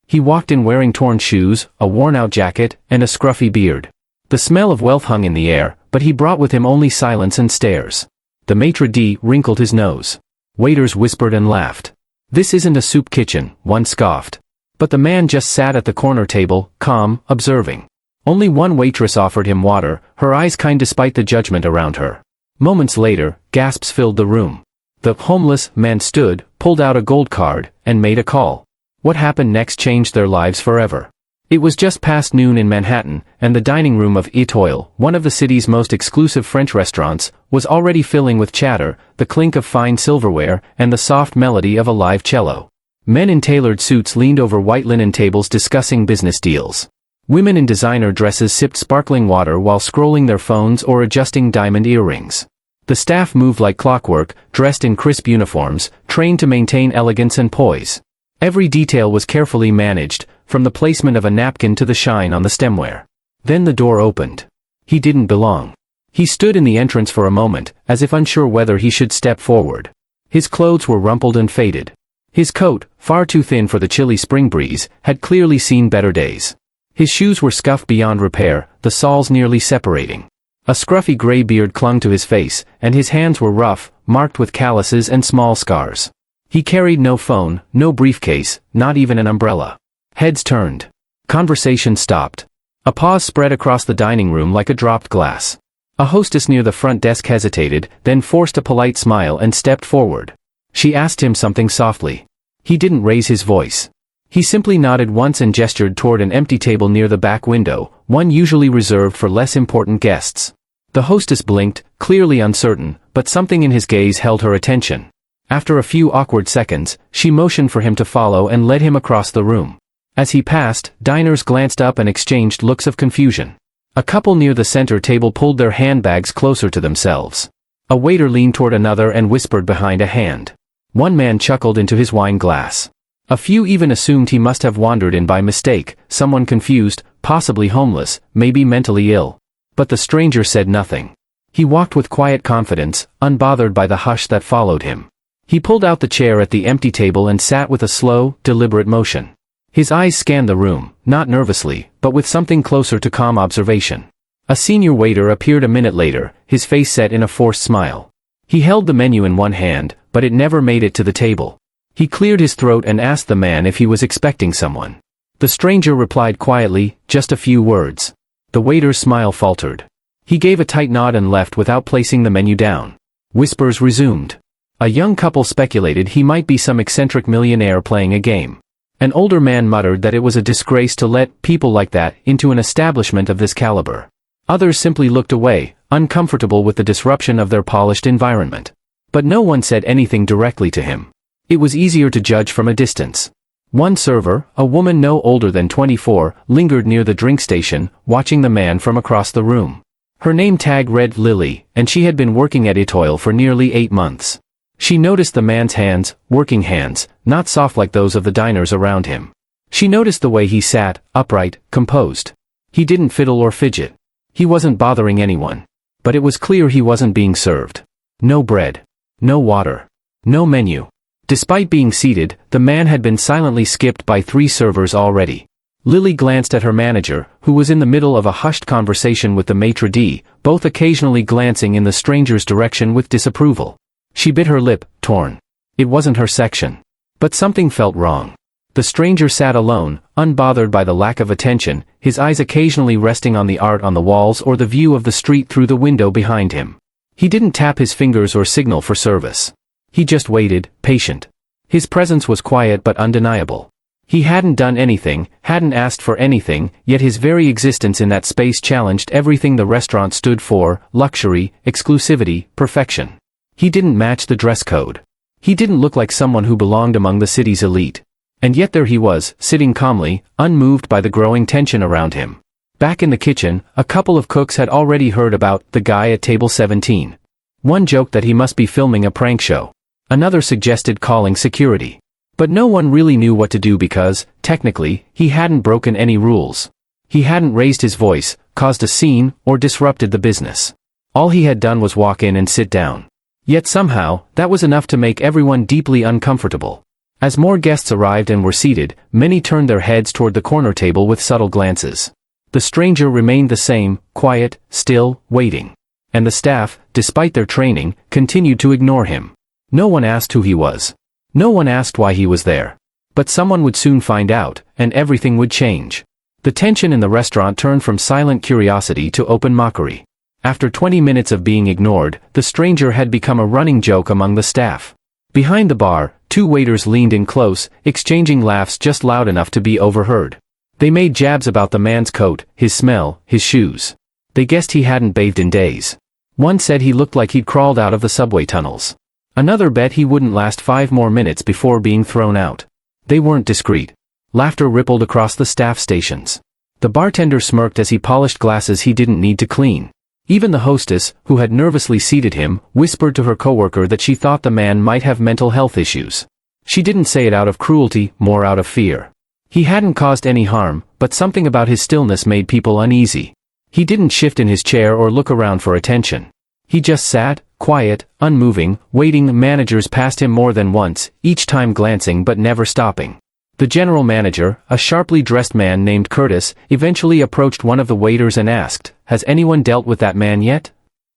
He walked in wearing torn shoes, a worn-out jacket, and a scruffy beard. The smell of wealth hung in the air, but he brought with him only silence and stares. The maitre d' wrinkled his nose. Waiters whispered and laughed. "This isn't a soup kitchen," one scoffed. But the man just sat at the corner table, calm, observing. Only one waitress offered him water, her eyes kind despite the judgment around her. Moments later, gasps filled the room. The homeless man stood, pulled out a gold card, and made a call. What happened next changed their lives forever. It was just past noon in Manhattan, and the dining room of Etoile, one of the city's most exclusive French restaurants, was already filling with chatter, the clink of fine silverware, and the soft melody of a live cello. Men in tailored suits leaned over white linen tables discussing business deals. Women in designer dresses sipped sparkling water while scrolling their phones or adjusting diamond earrings. The staff moved like clockwork, dressed in crisp uniforms, trained to maintain elegance and poise. Every detail was carefully managed, from the placement of a napkin to the shine on the stemware. Then the door opened. He didn't belong. He stood in the entrance for a moment, as if unsure whether he should step forward. His clothes were rumpled and faded. His coat, far too thin for the chilly spring breeze, had clearly seen better days. His shoes were scuffed beyond repair, the soles nearly separating. A scruffy gray beard clung to his face, and his hands were rough, marked with calluses and small scars. He carried no phone, no briefcase, not even an umbrella. Heads turned. Conversation stopped. A pause spread across the dining room like a dropped glass. A hostess near the front desk hesitated, then forced a polite smile and stepped forward. She asked him something softly. He didn't raise his voice. He simply nodded once and gestured toward an empty table near the back window, one usually reserved for less important guests. The hostess blinked, clearly uncertain, but something in his gaze held her attention. After a few awkward seconds, she motioned for him to follow and led him across the room. As he passed, diners glanced up and exchanged looks of confusion. A couple near the center table pulled their handbags closer to themselves. A waiter leaned toward another and whispered behind a hand. One man chuckled into his wine glass. A few even assumed he must have wandered in by mistake, someone confused, possibly homeless, maybe mentally ill. But the stranger said nothing. He walked with quiet confidence, unbothered by the hush that followed him. He pulled out the chair at the empty table and sat with a slow, deliberate motion. His eyes scanned the room, not nervously, but with something closer to calm observation. A senior waiter appeared a minute later, his face set in a forced smile. He held the menu in one hand, but it never made it to the table. He cleared his throat and asked the man if he was expecting someone. The stranger replied quietly, just a few words. The waiter's smile faltered. He gave a tight nod and left without placing the menu down. Whispers resumed. A young couple speculated he might be some eccentric millionaire playing a game. An older man muttered that it was a disgrace to let people like that into an establishment of this caliber. Others simply looked away, uncomfortable with the disruption of their polished environment. But no one said anything directly to him. It was easier to judge from a distance. One server, a woman no older than 24, lingered near the drink station, watching the man from across the room. Her name tag read Lily, and she had been working at Etoile for nearly 8 months. She noticed the man's hands, working hands, not soft like those of the diners around him. She noticed the way he sat, upright, composed. He didn't fiddle or fidget. He wasn't bothering anyone. But it was clear he wasn't being served. No bread. No water. No menu. Despite being seated, the man had been silently skipped by 3 servers already. Lily glanced at her manager, who was in the middle of a hushed conversation with the maitre d', both occasionally glancing in the stranger's direction with disapproval. She bit her lip, torn. It wasn't her section. But something felt wrong. The stranger sat alone, unbothered by the lack of attention, his eyes occasionally resting on the art on the walls or the view of the street through the window behind him. He didn't tap his fingers or signal for service. He just waited, patient. His presence was quiet but undeniable. He hadn't done anything, hadn't asked for anything, yet his very existence in that space challenged everything the restaurant stood for: luxury, exclusivity, perfection. He didn't match the dress code. He didn't look like someone who belonged among the city's elite. And yet there he was, sitting calmly, unmoved by the growing tension around him. Back in the kitchen, a couple of cooks had already heard about the guy at table 17. One joked that he must be filming a prank show. Another suggested calling security. But no one really knew what to do because, technically, he hadn't broken any rules. He hadn't raised his voice, caused a scene, or disrupted the business. All he had done was walk in and sit down. Yet somehow, that was enough to make everyone deeply uncomfortable. As more guests arrived and were seated, many turned their heads toward the corner table with subtle glances. The stranger remained the same, quiet, still, waiting. And the staff, despite their training, continued to ignore him. No one asked who he was. No one asked why he was there. But someone would soon find out, and everything would change. The tension in the restaurant turned from silent curiosity to open mockery. After 20 minutes of being ignored, the stranger had become a running joke among the staff. Behind the bar, two waiters leaned in close, exchanging laughs just loud enough to be overheard. They made jabs about the man's coat, his smell, his shoes. They guessed he hadn't bathed in days. One said he looked like he'd crawled out of the subway tunnels. Another bet he wouldn't last 5 more minutes before being thrown out. They weren't discreet. Laughter rippled across the staff stations. The bartender smirked as he polished glasses he didn't need to clean. Even the hostess, who had nervously seated him, whispered to her coworker that she thought the man might have mental health issues. She didn't say it out of cruelty, more out of fear. He hadn't caused any harm, but something about his stillness made people uneasy. He didn't shift in his chair or look around for attention. He just sat, quiet, unmoving, waiting. Managers passed him more than once, each time glancing but never stopping. The general manager, a sharply dressed man named Curtis, eventually approached one of the waiters and asked, "Has anyone dealt with that man yet?"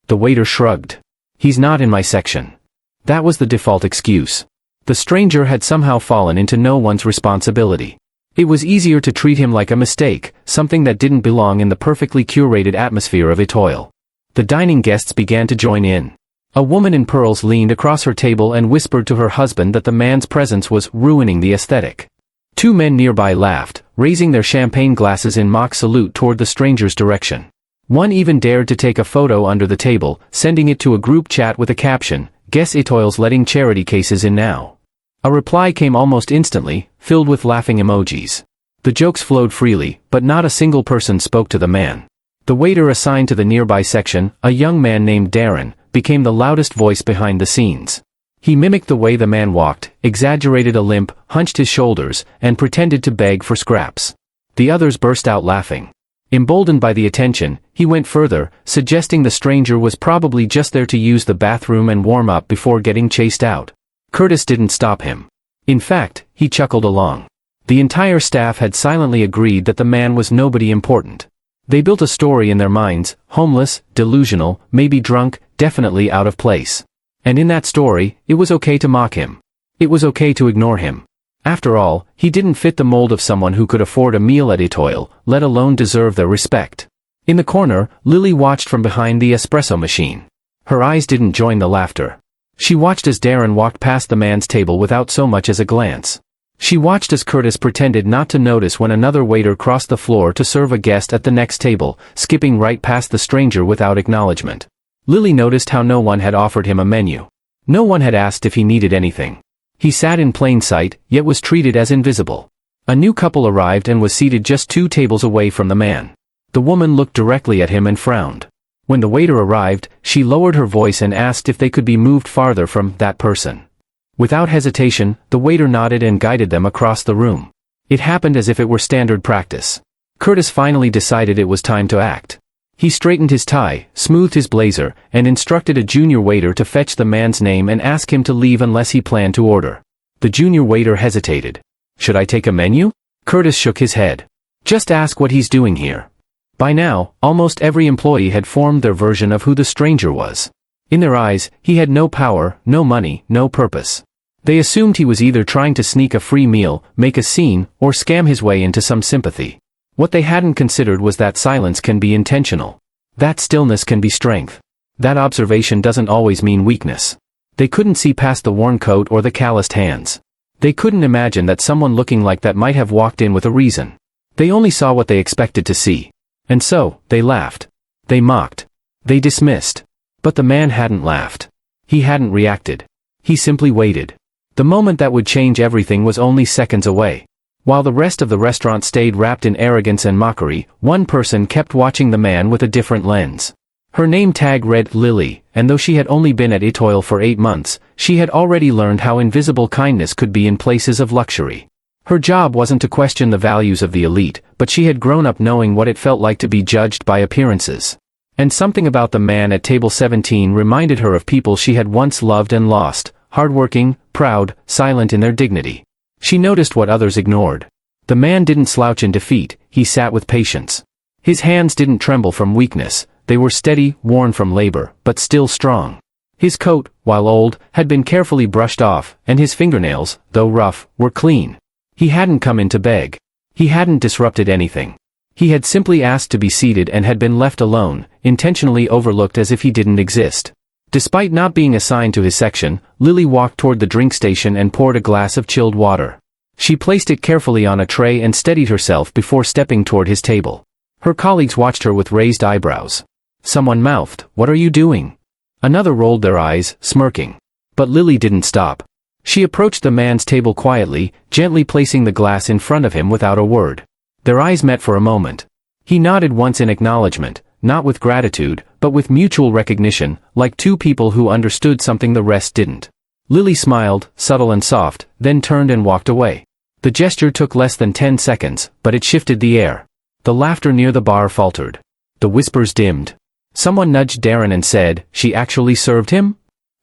The waiter shrugged. "He's not in my section." That was the default excuse. The stranger had somehow fallen into no one's responsibility. It was easier to treat him like a mistake, something that didn't belong in the perfectly curated atmosphere of Etoile. The dining guests began to join in. A woman in pearls leaned across her table and whispered to her husband that the man's presence was ruining the aesthetic. 2 men nearby laughed, raising their champagne glasses in mock salute toward the stranger's direction. One even dared to take a photo under the table, sending it to a group chat with a caption, "Guess Etoile's letting charity cases in now." A reply came almost instantly, filled with laughing emojis. The jokes flowed freely, but not a single person spoke to the man. The waiter assigned to the nearby section, a young man named Darren, became the loudest voice behind the scenes. He mimicked the way the man walked, exaggerated a limp, hunched his shoulders, and pretended to beg for scraps. The others burst out laughing. Emboldened by the attention, he went further, suggesting the stranger was probably just there to use the bathroom and warm up before getting chased out. Curtis didn't stop him. In fact, he chuckled along. The entire staff had silently agreed that the man was nobody important. They built a story in their minds, homeless, delusional, maybe drunk, definitely out of place. And in that story, it was okay to mock him. It was okay to ignore him. After all, he didn't fit the mold of someone who could afford a meal at Etoile, let alone deserve their respect. In the corner, Lily watched from behind the espresso machine. Her eyes didn't join the laughter. She watched as Darren walked past the man's table without so much as a glance. She watched as Curtis pretended not to notice when another waiter crossed the floor to serve a guest at the next table, skipping right past the stranger without acknowledgement. Lily noticed how no one had offered him a menu. No one had asked if he needed anything. He sat in plain sight, yet was treated as invisible. A new couple arrived and was seated just 2 tables away from the man. The woman looked directly at him and frowned. When the waiter arrived, she lowered her voice and asked if they could be moved farther from that person. Without hesitation, the waiter nodded and guided them across the room. It happened as if it were standard practice. Curtis finally decided it was time to act. He straightened his tie, smoothed his blazer, and instructed a junior waiter to fetch the man's name and ask him to leave unless he planned to order. The junior waiter hesitated. "Should I take a menu?" Curtis shook his head. "Just ask what he's doing here." By now, almost every employee had formed their version of who the stranger was. In their eyes, he had no power, no money, no purpose. They assumed he was either trying to sneak a free meal, make a scene, or scam his way into some sympathy. What they hadn't considered was that silence can be intentional. That stillness can be strength. That observation doesn't always mean weakness. They couldn't see past the worn coat or the calloused hands. They couldn't imagine that someone looking like that might have walked in with a reason. They only saw what they expected to see. And so, they laughed. They mocked. They dismissed. But the man hadn't laughed. He hadn't reacted. He simply waited. The moment that would change everything was only seconds away. While the rest of the restaurant stayed wrapped in arrogance and mockery, one person kept watching the man with a different lens. Her name tag read Lily, and though she had only been at Etoile for 8 months, she had already learned how invisible kindness could be in places of luxury. Her job wasn't to question the values of the elite, but she had grown up knowing what it felt like to be judged by appearances. And something about the man at table 17 reminded her of people she had once loved and lost, hardworking, proud, silent in their dignity. She noticed what others ignored. The man didn't slouch in defeat, he sat with patience. His hands didn't tremble from weakness, they were steady, worn from labor, but still strong. His coat, while old, had been carefully brushed off, and his fingernails, though rough, were clean. He hadn't come in to beg. He hadn't disrupted anything. He had simply asked to be seated and had been left alone, intentionally overlooked as if he didn't exist. Despite not being assigned to his section, Lily walked toward the drink station and poured a glass of chilled water. She placed it carefully on a tray and steadied herself before stepping toward his table. Her colleagues watched her with raised eyebrows. Someone mouthed, "What are you doing?" Another rolled their eyes, smirking. But Lily didn't stop. She approached the man's table quietly, gently placing the glass in front of him without a word. Their eyes met for a moment. He nodded once in acknowledgement, not with gratitude, but with mutual recognition, like two people who understood something the rest didn't. Lily smiled, subtle and soft, then turned and walked away. The gesture took less than 10 seconds, but it shifted the air. The laughter near the bar faltered. The whispers dimmed. Someone nudged Darren and said, "She actually served him?"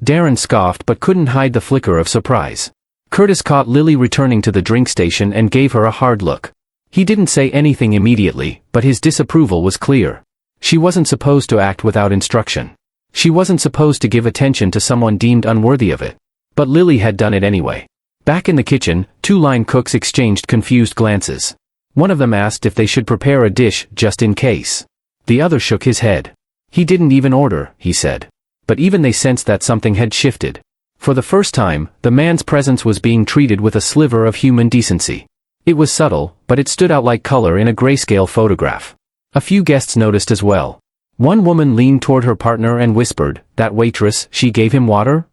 Darren scoffed but couldn't hide the flicker of surprise. Curtis caught Lily returning to the drink station and gave her a hard look. He didn't say anything immediately, but his disapproval was clear. She wasn't supposed to act without instruction. She wasn't supposed to give attention to someone deemed unworthy of it. But Lily had done it anyway. Back in the kitchen, two line cooks exchanged confused glances. One of them asked if they should prepare a dish, just in case. The other shook his head. "He didn't even order," he said. But even they sensed that something had shifted. For the first time, the man's presence was being treated with a sliver of human decency. It was subtle, but it stood out like color in a grayscale photograph. A few guests noticed as well. One woman leaned toward her partner and whispered, "That waitress, she gave him water?"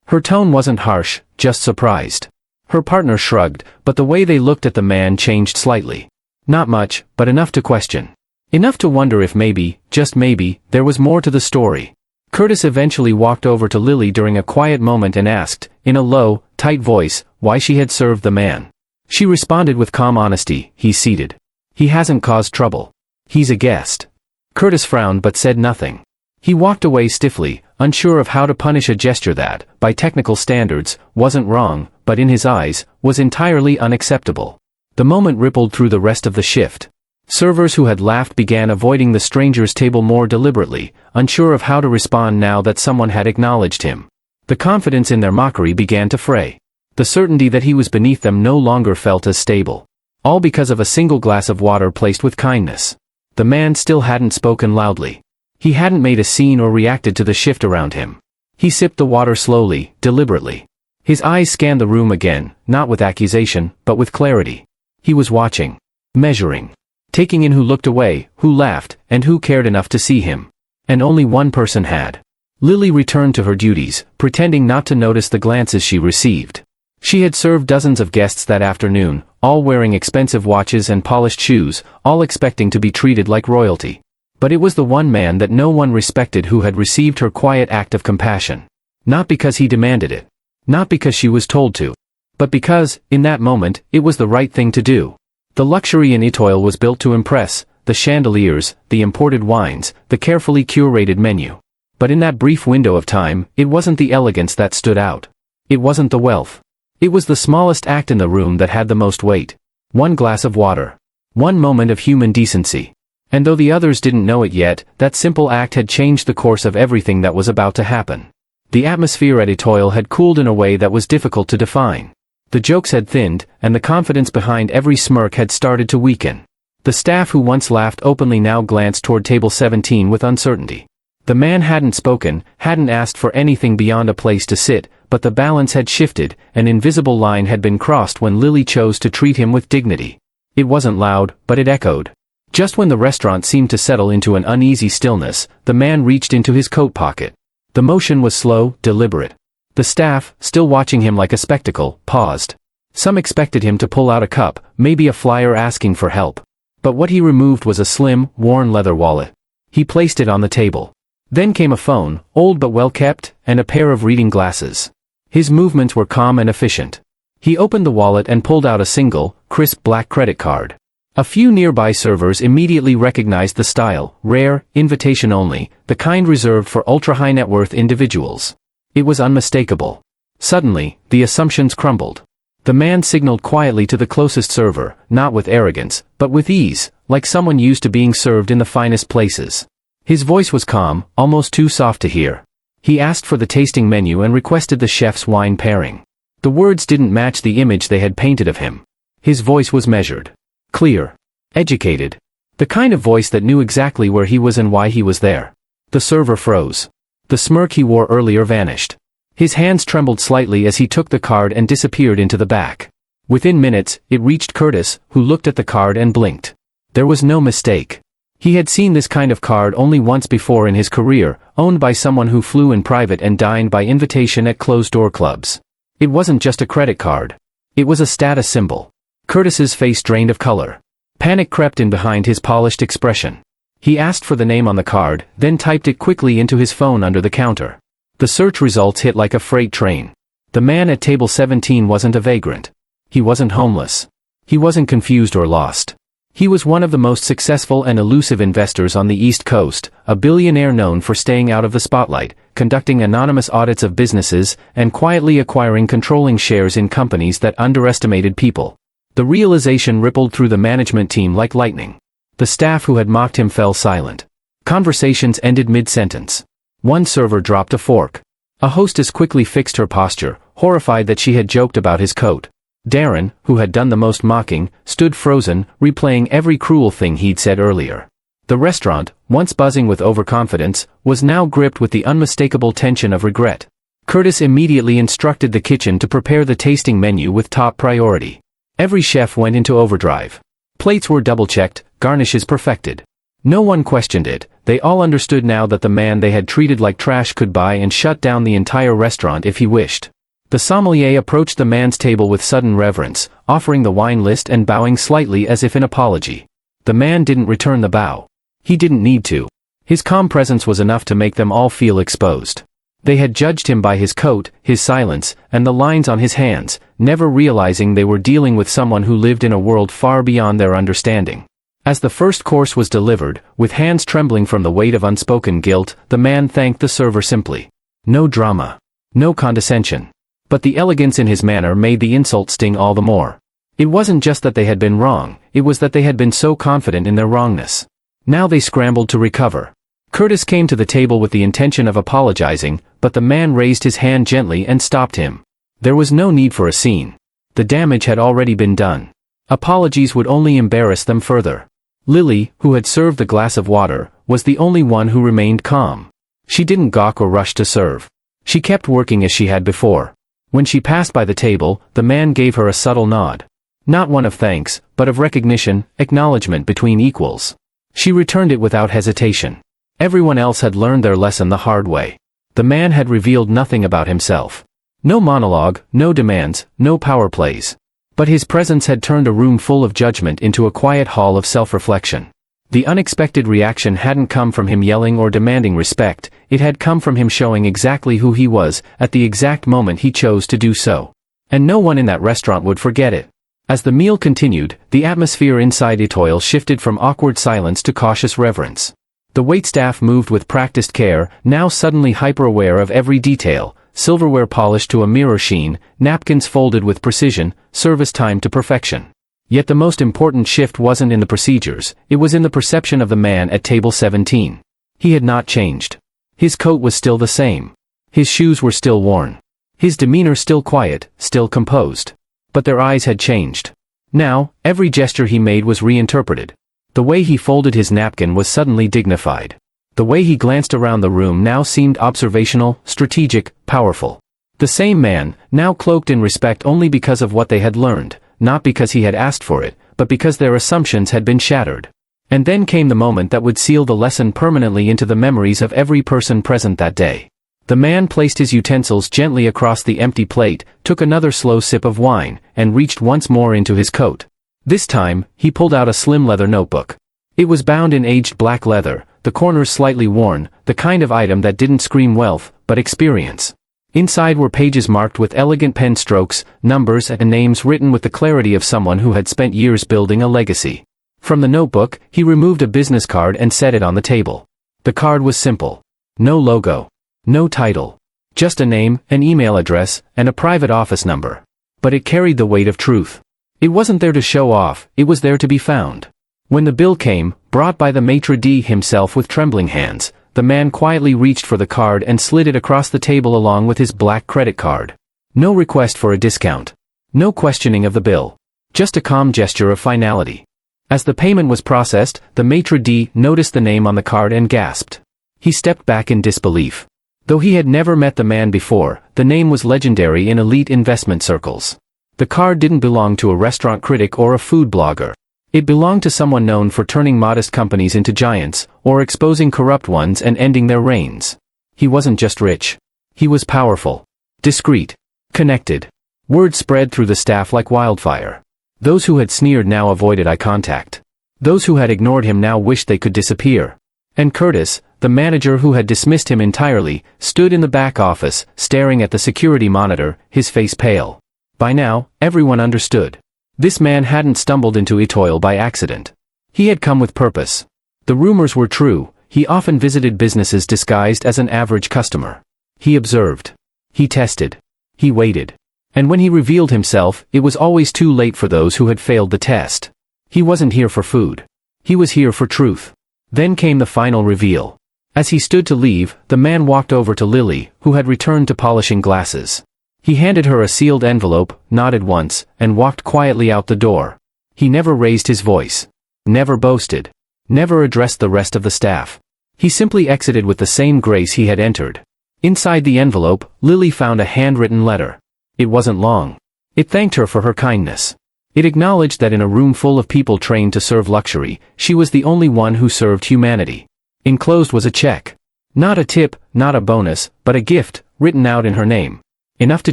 Her tone wasn't harsh, just surprised. Her partner shrugged, but the way they looked at the man changed slightly. Not much, but enough to question. Enough to wonder if maybe, just maybe, there was more to the story. Curtis eventually walked over to Lily during a quiet moment and asked, in a low, tight voice, why she had served the man. She responded with calm honesty, "He's seated. He hasn't caused trouble. He's a guest." Curtis frowned but said nothing. He walked away stiffly, unsure of how to punish a gesture that, by technical standards, wasn't wrong, but in his eyes, was entirely unacceptable. The moment rippled through the rest of the shift. Servers who had laughed began avoiding the stranger's table more deliberately, unsure of how to respond now that someone had acknowledged him. The confidence in their mockery began to fray. The certainty that he was beneath them no longer felt as stable. All because of a single glass of water placed with kindness. The man still hadn't spoken loudly. He hadn't made a scene or reacted to the shift around him. He sipped the water slowly, deliberately. His eyes scanned the room again, not with accusation, but with clarity. He was watching. Measuring. Taking in who looked away, who laughed, and who cared enough to see him. And only one person had. Lily returned to her duties, pretending not to notice the glances she received. She had served dozens of guests that afternoon, all wearing expensive watches and polished shoes, all expecting to be treated like royalty. But it was the one man that no one respected who had received her quiet act of compassion. Not because he demanded it. Not because she was told to. But because, in that moment, it was the right thing to do. The luxury in Etoile was built to impress, the chandeliers, the imported wines, the carefully curated menu. But in that brief window of time, it wasn't the elegance that stood out. It wasn't the wealth. It was the smallest act in the room that had the most weight. One glass of water. One moment of human decency. And though the others didn't know it yet, that simple act had changed the course of everything that was about to happen. The atmosphere at Etoile had cooled in a way that was difficult to define. The jokes had thinned, and the confidence behind every smirk had started to weaken. The staff who once laughed openly now glanced toward table 17 with uncertainty. The man hadn't spoken, hadn't asked for anything beyond a place to sit, but the balance had shifted, an invisible line had been crossed when Lily chose to treat him with dignity. It wasn't loud, but it echoed. Just when the restaurant seemed to settle into an uneasy stillness, the man reached into his coat pocket. The motion was slow, deliberate. The staff, still watching him like a spectacle, paused. Some expected him to pull out a cup, maybe a flyer asking for help. But what he removed was a slim, worn leather wallet. He placed it on the table. Then came a phone, old but well kept, and a pair of reading glasses. His movements were calm and efficient. He opened the wallet and pulled out a single, crisp black credit card. A few nearby servers immediately recognized the style, rare, invitation only, the kind reserved for ultra-high net worth individuals. It was unmistakable. Suddenly, the assumptions crumbled. The man signaled quietly to the closest server, not with arrogance, but with ease, like someone used to being served in the finest places. His voice was calm, almost too soft to hear. He asked for the tasting menu and requested the chef's wine pairing. The words didn't match the image they had painted of him. His voice was measured, clear, educated. The kind of voice that knew exactly where he was and why he was there. The server froze. The smirk he wore earlier vanished. His hands trembled slightly as he took the card and disappeared into the back. Within minutes, it reached Curtis, who looked at the card and blinked. There was no mistake. He had seen this kind of card only once before in his career, owned by someone who flew in private and dined by invitation at closed-door clubs. It wasn't just a credit card. It was a status symbol. Curtis's face drained of color. Panic crept in behind his polished expression. He asked for the name on the card, then typed it quickly into his phone under the counter. The search results hit like a freight train. The man at table 17 wasn't a vagrant. He wasn't homeless. He wasn't confused or lost. He was one of the most successful and elusive investors on the East Coast, a billionaire known for staying out of the spotlight, conducting anonymous audits of businesses, and quietly acquiring controlling shares in companies that underestimated people. The realization rippled through the management team like lightning. The staff who had mocked him fell silent. Conversations ended mid-sentence. One server dropped a fork. A hostess quickly fixed her posture, horrified that she had joked about his coat. Darren, who had done the most mocking, stood frozen, replaying every cruel thing he'd said earlier. The restaurant, once buzzing with overconfidence, was now gripped with the unmistakable tension of regret. Curtis immediately instructed the kitchen to prepare the tasting menu with top priority. Every chef went into overdrive. Plates were double-checked, garnishes perfected. No one questioned it. They all understood now that the man they had treated like trash could buy and shut down the entire restaurant if he wished. The sommelier approached the man's table with sudden reverence, offering the wine list and bowing slightly as if in apology. The man didn't return the bow. He didn't need to. His calm presence was enough to make them all feel exposed. They had judged him by his coat, his silence, and the lines on his hands, never realizing they were dealing with someone who lived in a world far beyond their understanding. As the first course was delivered, with hands trembling from the weight of unspoken guilt, the man thanked the server simply. No drama. No condescension. But the elegance in his manner made the insult sting all the more. It wasn't just that they had been wrong, it was that they had been so confident in their wrongness. Now they scrambled to recover. Curtis came to the table with the intention of apologizing, but the man raised his hand gently and stopped him. There was no need for a scene. The damage had already been done. Apologies would only embarrass them further. Lily, who had served the glass of water, was the only one who remained calm. She didn't gawk or rush to serve. She kept working as she had before. When she passed by the table, the man gave her a subtle nod. Not one of thanks, but of recognition, acknowledgement between equals. She returned it without hesitation. Everyone else had learned their lesson the hard way. The man had revealed nothing about himself. No monologue, no demands, no power plays. But his presence had turned a room full of judgment into a quiet hall of self-reflection. The unexpected reaction hadn't come from him yelling or demanding respect, it had come from him showing exactly who he was, at the exact moment he chose to do so. And no one in that restaurant would forget it. As the meal continued, the atmosphere inside Etoile shifted from awkward silence to cautious reverence. The waitstaff moved with practiced care, now suddenly hyper-aware of every detail, silverware polished to a mirror sheen, napkins folded with precision, service timed to perfection. Yet the most important shift wasn't in the procedures, it was in the perception of the man at table 17. He had not changed. His coat was still the same. His shoes were still worn. His demeanor still quiet, still composed. But their eyes had changed. Now, every gesture he made was reinterpreted. The way he folded his napkin was suddenly dignified. The way he glanced around the room now seemed observational, strategic, powerful. The same man, now cloaked in respect only because of what they had learned, not because he had asked for it, but because their assumptions had been shattered. And then came the moment that would seal the lesson permanently into the memories of every person present that day. The man placed his utensils gently across the empty plate, took another slow sip of wine, and reached once more into his coat. This time, he pulled out a slim leather notebook. It was bound in aged black leather, the corners slightly worn, the kind of item that didn't scream wealth, but experience. Inside were pages marked with elegant pen strokes, numbers and names written with the clarity of someone who had spent years building a legacy. From the notebook, he removed a business card and set it on the table. The card was simple. No logo. No title. Just a name, an email address, and a private office number. but it carried the weight of truth. It wasn't there to show off, it was there to be found. When the bill came, brought by the maitre d' himself with trembling hands, the man quietly reached for the card and slid it across the table along with his black credit card. No request for a discount. No questioning of the bill. Just a calm gesture of finality. As the payment was processed, the maitre d' noticed the name on the card and gasped. He stepped back in disbelief. Though he had never met the man before, the name was legendary in elite investment circles. The card didn't belong to a restaurant critic or a food blogger. It belonged to someone known for turning modest companies into giants, or exposing corrupt ones and ending their reigns. He wasn't just rich. He was powerful. Discreet. Connected. Word spread through the staff like wildfire. Those who had sneered now avoided eye contact. Those who had ignored him now wished they could disappear. And Curtis, the manager who had dismissed him entirely, stood in the back office, staring at the security monitor, his face pale. By now, everyone understood. This man hadn't stumbled into Etoile by accident. He had come with purpose. The rumors were true, he often visited businesses disguised as an average customer. He observed. He tested. He waited. And when he revealed himself, it was always too late for those who had failed the test. He wasn't here for food. He was here for truth. Then came the final reveal. As he stood to leave, the man walked over to Lily, who had returned to polishing glasses. He handed her a sealed envelope, nodded once, and walked quietly out the door. He never raised his voice. Never boasted. Never addressed the rest of the staff. He simply exited with the same grace he had entered. Inside the envelope, Lily found a handwritten letter. It wasn't long. It thanked her for her kindness. It acknowledged that in a room full of people trained to serve luxury, she was the only one who served humanity. Enclosed was a check. Not a tip, not a bonus, but a gift, written out in her name. Enough to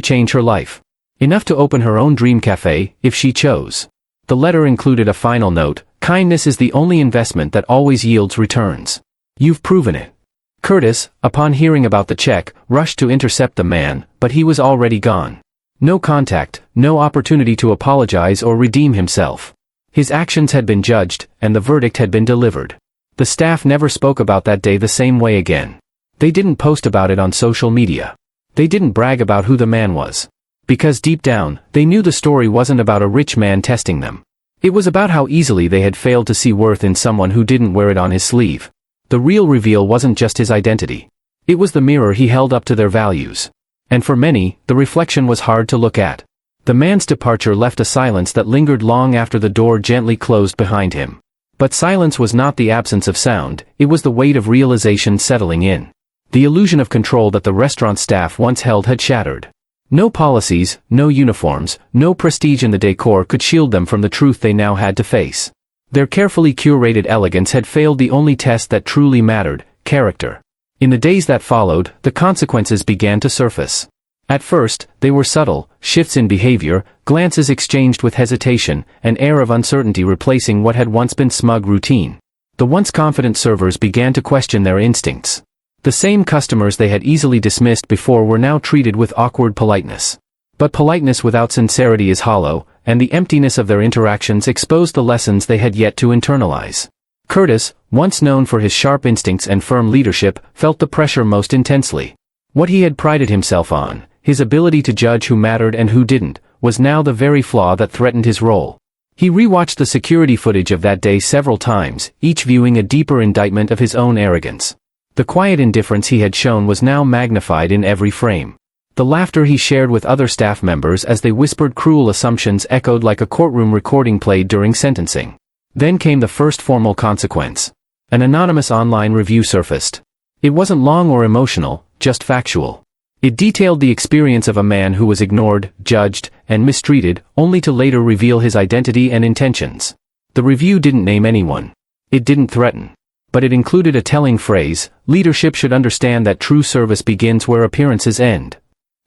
change her life. Enough to open her own dream cafe, if she chose. The letter included a final note: kindness is the only investment that always yields returns. You've proven it. Curtis, upon hearing about the check, rushed to intercept the man, but he was already gone. No contact, no opportunity to apologize or redeem himself. His actions had been judged, and the verdict had been delivered. The staff never spoke about that day the same way again. They didn't post about it on social media. They didn't brag about who the man was. Because deep down, they knew the story wasn't about a rich man testing them. It was about how easily they had failed to see worth in someone who didn't wear it on his sleeve. The real reveal wasn't just his identity. It was the mirror he held up to their values. And for many, the reflection was hard to look at. The man's departure left a silence that lingered long after the door gently closed behind him. But silence was not the absence of sound, it was the weight of realization settling in. The illusion of control that the restaurant staff once held had shattered. No policies, no uniforms, no prestige in the decor could shield them from the truth they now had to face. Their carefully curated elegance had failed the only test that truly mattered: character. In the days that followed, the consequences began to surface. At first, they were subtle: shifts in behavior, glances exchanged with hesitation, an air of uncertainty replacing what had once been smug routine. The once confident servers began to question their instincts. The same customers they had easily dismissed before were now treated with awkward politeness. But politeness without sincerity is hollow, and the emptiness of their interactions exposed the lessons they had yet to internalize. Curtis, once known for his sharp instincts and firm leadership, felt the pressure most intensely. What he had prided himself on, his ability to judge who mattered and who didn't, was now the very flaw that threatened his role. He rewatched the security footage of that day several times, each viewing a deeper indictment of his own arrogance. The quiet indifference he had shown was now magnified in every frame. The laughter he shared with other staff members as they whispered cruel assumptions echoed like a courtroom recording played during sentencing. Then came the first formal consequence. An anonymous online review surfaced. It wasn't long or emotional, just factual. It detailed the experience of a man who was ignored, judged, and mistreated, only to later reveal his identity and intentions. The review didn't name anyone. It didn't threaten. But it included a telling phrase: leadership should understand that true service begins where appearances end.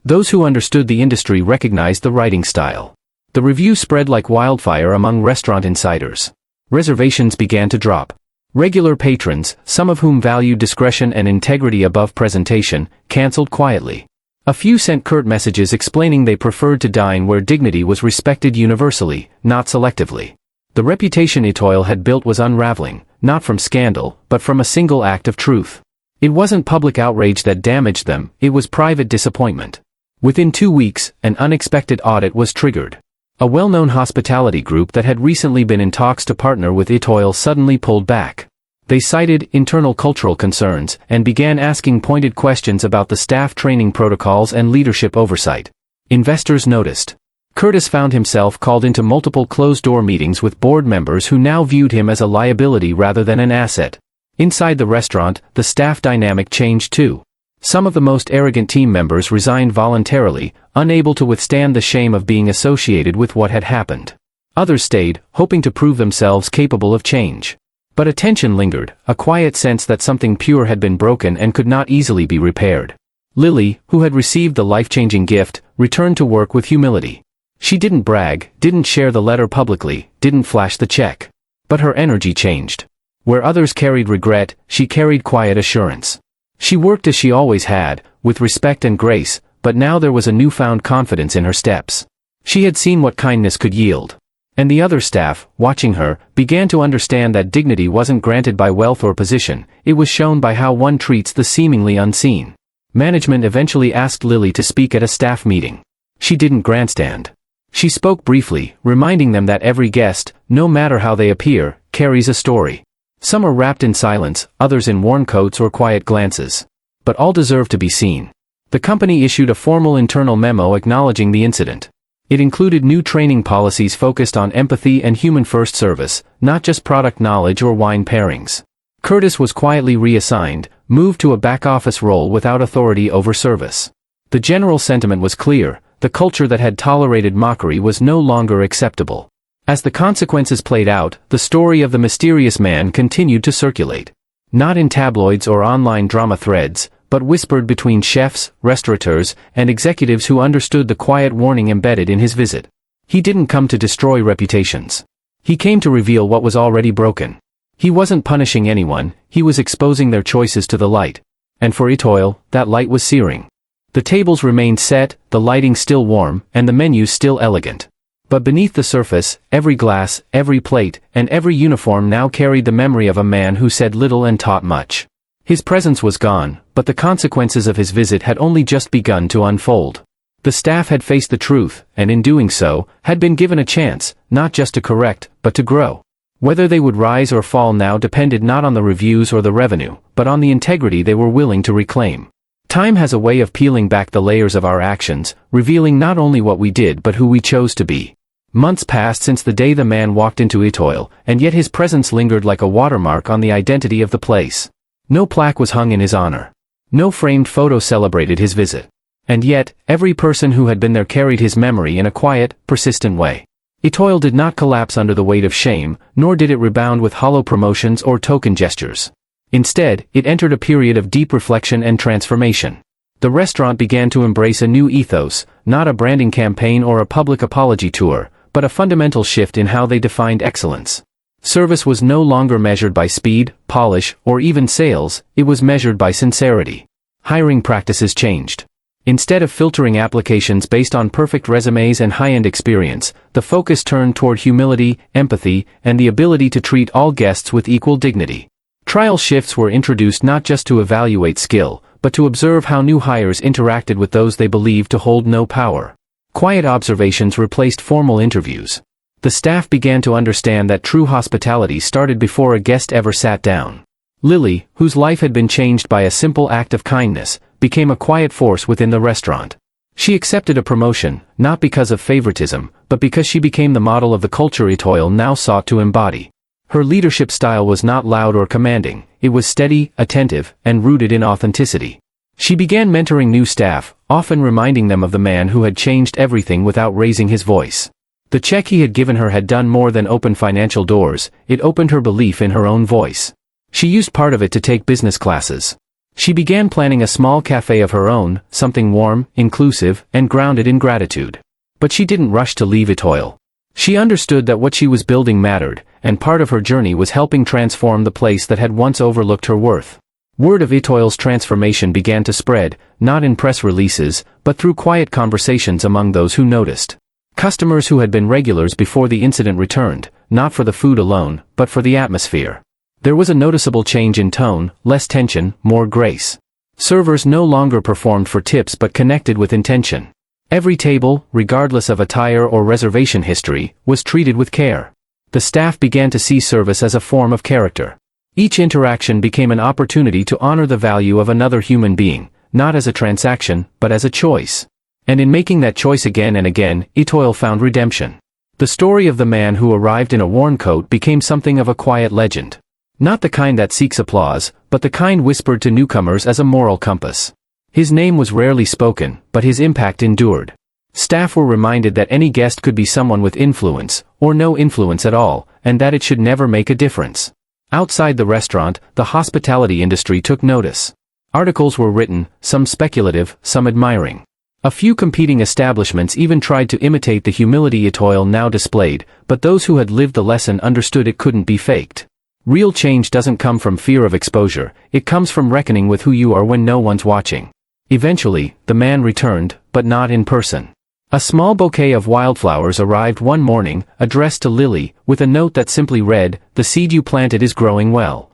Those who understood the industry recognized the writing style. The review spread like wildfire among restaurant insiders. Reservations began to drop. Regular patrons, some of whom valued discretion and integrity above presentation, canceled quietly. A few sent curt messages explaining they preferred to dine where dignity was respected universally, not selectively. The reputation Etoile had built was unraveling, not from scandal, but from a single act of truth. It wasn't public outrage that damaged them, it was private disappointment. Within 2 weeks, an unexpected audit was triggered. A well-known hospitality group that had recently been in talks to partner with Itoil suddenly pulled back. They cited internal cultural concerns and began asking pointed questions about the staff training protocols and leadership oversight. Investors noticed. Curtis found himself called into multiple closed-door meetings with board members who now viewed him as a liability rather than an asset. Inside the restaurant, the staff dynamic changed too. Some of the most arrogant team members resigned voluntarily, unable to withstand the shame of being associated with what had happened. Others stayed, hoping to prove themselves capable of change. But a tension lingered, a quiet sense that something pure had been broken and could not easily be repaired. Lily, who had received the life-changing gift, returned to work with humility. She didn't brag, didn't share the letter publicly, didn't flash the check. But her energy changed. Where others carried regret, she carried quiet assurance. She worked as she always had, with respect and grace, but now there was a newfound confidence in her steps. She had seen what kindness could yield. And the other staff, watching her, began to understand that dignity wasn't granted by wealth or position, it was shown by how one treats the seemingly unseen. Management eventually asked Lily to speak at a staff meeting. She didn't grandstand. She spoke briefly, reminding them that every guest, no matter how they appear, carries a story. Some are wrapped in silence, others in worn coats or quiet glances. But all deserve to be seen. The company issued a formal internal memo acknowledging the incident. It included new training policies focused on empathy and human-first service, not just product knowledge or wine pairings. Curtis was quietly reassigned, moved to a back-office role without authority over service. The general sentiment was clear. The culture that had tolerated mockery was no longer acceptable. As the consequences played out, the story of the mysterious man continued to circulate. Not in tabloids or online drama threads, but whispered between chefs, restaurateurs, and executives who understood the quiet warning embedded in his visit. He didn't come to destroy reputations. He came to reveal what was already broken. He wasn't punishing anyone, he was exposing their choices to the light. And for Itoil, that light was searing. The tables remained set, the lighting still warm, and the menus still elegant. But beneath the surface, every glass, every plate, and every uniform now carried the memory of a man who said little and taught much. His presence was gone, but the consequences of his visit had only just begun to unfold. The staff had faced the truth, and in doing so, had been given a chance, not just to correct, but to grow. Whether they would rise or fall now depended not on the reviews or the revenue, but on the integrity they were willing to reclaim. Time has a way of peeling back the layers of our actions, revealing not only what we did but who we chose to be. Months passed since the day the man walked into Itoil, and yet his presence lingered like a watermark on the identity of the place. No plaque was hung in his honor. No framed photo celebrated his visit. And yet, every person who had been there carried his memory in a quiet, persistent way. Itoil did not collapse under the weight of shame, nor did it rebound with hollow promotions or token gestures. Instead, it entered a period of deep reflection and transformation. The restaurant began to embrace a new ethos, not a branding campaign or a public apology tour, but a fundamental shift in how they defined excellence. Service was no longer measured by speed, polish, or even sales, it was measured by sincerity. Hiring practices changed. Instead of filtering applications based on perfect resumes and high-end experience, the focus turned toward humility, empathy, and the ability to treat all guests with equal dignity. Trial shifts were introduced not just to evaluate skill, but to observe how new hires interacted with those they believed to hold no power. Quiet observations replaced formal interviews. The staff began to understand that true hospitality started before a guest ever sat down. Lily, whose life had been changed by a simple act of kindness, became a quiet force within the restaurant. She accepted a promotion, not because of favoritism, but because she became the model of the culture Itoil now sought to embody. Her leadership style was not loud or commanding, it was steady, attentive, and rooted in authenticity. She began mentoring new staff, often reminding them of the man who had changed everything without raising his voice. The check he had given her had done more than open financial doors, it opened her belief in her own voice. She used part of it to take business classes. She began planning a small cafe of her own, something warm, inclusive, and grounded in gratitude. But she didn't rush to leave Itoil. She understood that what she was building mattered, and part of her journey was helping transform the place that had once overlooked her worth. Word of Itoil's transformation began to spread, not in press releases, but through quiet conversations among those who noticed. Customers who had been regulars before the incident returned, not for the food alone, but for the atmosphere. There was a noticeable change in tone, less tension, more grace. Servers no longer performed for tips but connected with intention. Every table, regardless of attire or reservation history, was treated with care. The staff began to see service as a form of character. Each interaction became an opportunity to honor the value of another human being, not as a transaction, but as a choice. And in making that choice again and again, Etoile found redemption. The story of the man who arrived in a worn coat became something of a quiet legend. Not the kind that seeks applause, but the kind whispered to newcomers as a moral compass. His name was rarely spoken, but his impact endured. Staff were reminded that any guest could be someone with influence, or no influence at all, and that it should never make a difference. Outside the restaurant, the hospitality industry took notice. Articles were written, some speculative, some admiring. A few competing establishments even tried to imitate the humility Etoile now displayed, but those who had lived the lesson understood it couldn't be faked. Real change doesn't come from fear of exposure, it comes from reckoning with who you are when no one's watching. Eventually, the man returned, but not in person. A small bouquet of wildflowers arrived one morning, addressed to Lily, with a note that simply read, "The seed you planted is growing well."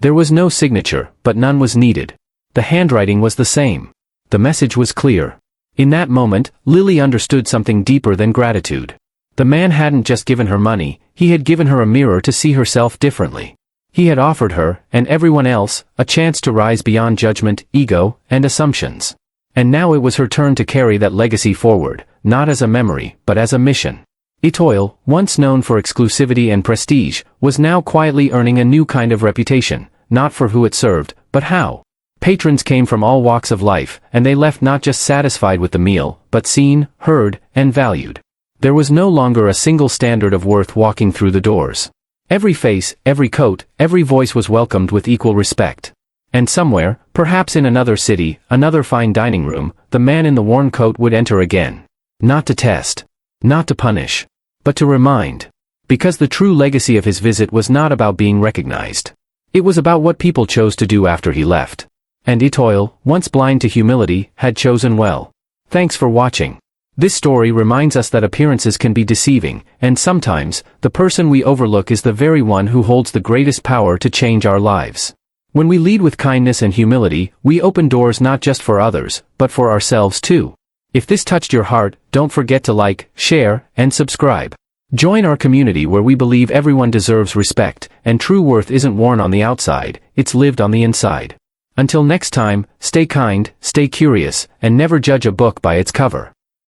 There was no signature, but none was needed. The handwriting was the same. The message was clear. In that moment, Lily understood something deeper than gratitude. The man hadn't just given her money, he had given her a mirror to see herself differently. He had offered her, and everyone else, a chance to rise beyond judgment, ego, and assumptions. And now it was her turn to carry that legacy forward, not as a memory, but as a mission. Etoile, once known for exclusivity and prestige, was now quietly earning a new kind of reputation, not for who it served, but how. Patrons came from all walks of life, and they left not just satisfied with the meal, but seen, heard, and valued. There was no longer a single standard of worth walking through the doors. Every face, every coat, every voice was welcomed with equal respect. And somewhere, perhaps in another city, another fine dining room, the man in the worn coat would enter again. Not to test. Not to punish. But to remind. Because the true legacy of his visit was not about being recognized. It was about what people chose to do after he left. And Etoile, once blind to humility, had chosen well. Thanks for watching. This story reminds us that appearances can be deceiving, and sometimes, the person we overlook is the very one who holds the greatest power to change our lives. When we lead with kindness and humility, we open doors not just for others, but for ourselves too. If this touched your heart, don't forget to like, share, and subscribe. Join our community where we believe everyone deserves respect, and true worth isn't worn on the outside, it's lived on the inside. Until next time, stay kind, stay curious, and never judge a book by its cover.